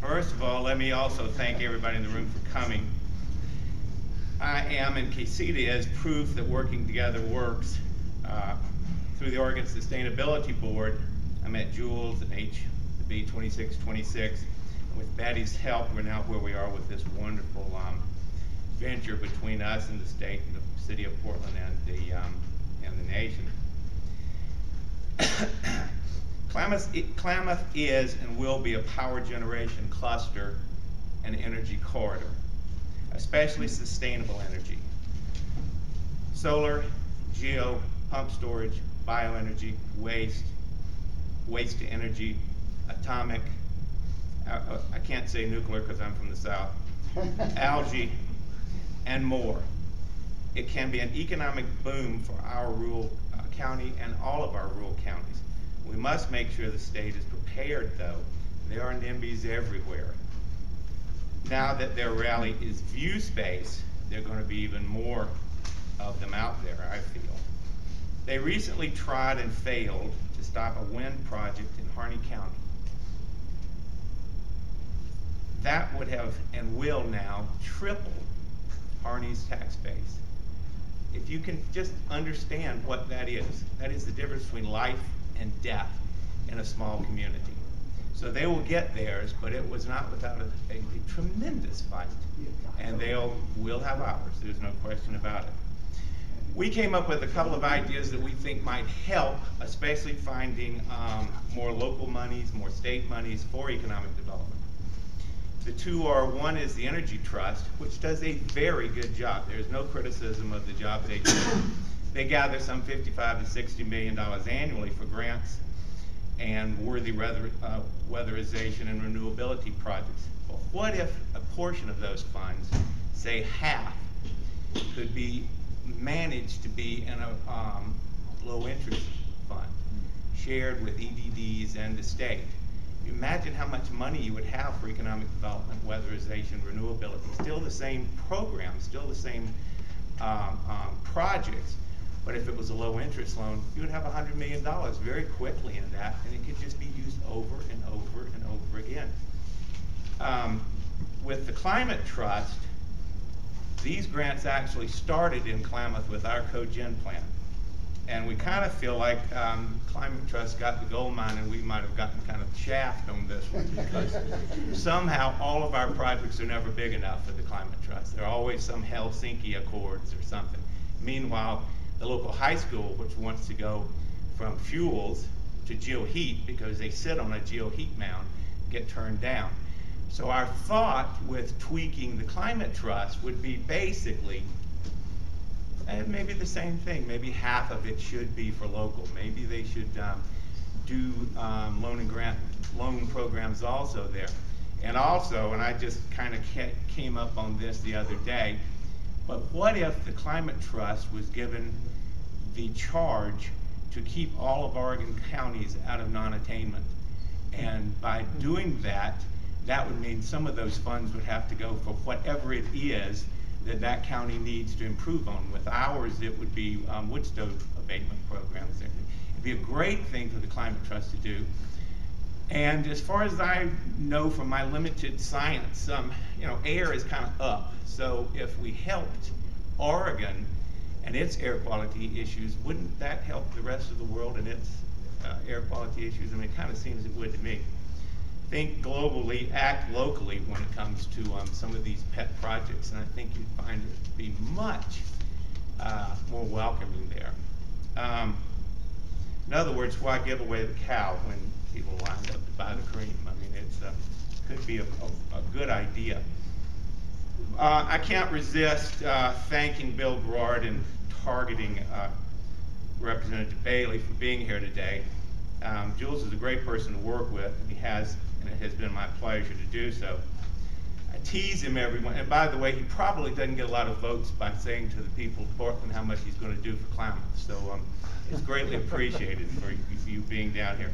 First of all, let me also thank everybody in the room for coming. I am, and Casita is, proof that working together works. Through the Oregon Sustainability Board, I met Jules and HB 2626. And with Betty's help, we're now where we are with this wonderful venture between us and the state and the city of Portland and the nation. Klamath is and will be a power generation cluster and energy corridor, especially sustainable energy. Solar, geo, pump storage, bioenergy, waste to energy, atomic, I can't say nuclear because I'm from the South, algae, and more. It can be an economic boom for our rural county and all of our rural counties. We must make sure the state is prepared, though. There are NIMBYs everywhere. Now that their rally is view space, there are going to be even more of them out there, I feel. They recently tried and failed to stop a wind project in Harney County. That would have and will now triple Harney's tax base. If you can just understand what that is the difference between life and death in a small community. So they will get theirs, but it was not without a tremendous fight. And will have ours, there's no question about it. We came up with a couple of ideas that we think might help, especially finding more local monies, more state monies for economic development. The two are, one is the Energy Trust, which does a very good job. There's no criticism of the job they do. They gather some $55 to $60 million annually for grants and worthy weatherization and renewability projects. But what if a portion of those funds, say half, could be managed to be in a low interest fund, shared with EDDs and the state? Imagine how much money you would have for economic development, weatherization, renewability. Still the same programs, still the same projects, but if it was a low interest loan, you would have $100 million very quickly in that, and it could just be used over and over and over again. With the Climate Trust, these grants actually started in Klamath with our cogen plan. And we kind of feel like Climate Trust got the gold mine and we might have gotten kind of chaffed on this one because somehow all of our projects are never big enough for the Climate Trust. There are always some Helsinki Accords or something. Meanwhile, the local high school, which wants to go from fuels to geoheat because they sit on a geoheat mound, get turned down. So our thought with tweaking the Climate Trust would be basically maybe the same thing. Maybe half of it should be for local. Maybe they should do loan programs also there. And also, and I just kind of came up on this the other day, but what if the Climate Trust was given the charge to keep all of Oregon counties out of non-attainment? And by doing that, that would mean some of those funds would have to go for whatever it is that county needs to improve on. With ours, it would be wood stove abatement programs. It'd be a great thing for the Climate Trust to do. And as far as I know from my limited science, air is kind of up. So if we helped Oregon and its air quality issues, wouldn't that help the rest of the world and its air quality issues? I mean, it kind of seems it would to me. Think globally, act locally when it comes to some of these pet projects, and I think you'd find it to be much more welcoming there. In other words, why give away the cow when people line up to buy the cream? I mean, it could be a good idea. I can't resist thanking Bill Gerard and targeting Representative Bailey for being here today. Jules is a great person to work with, and it has been my pleasure to do so. I tease him everyone, and by the way, he probably doesn't get a lot of votes by saying to the people of Portland how much he's going to do for Klamath. So it's greatly appreciated for you being down here.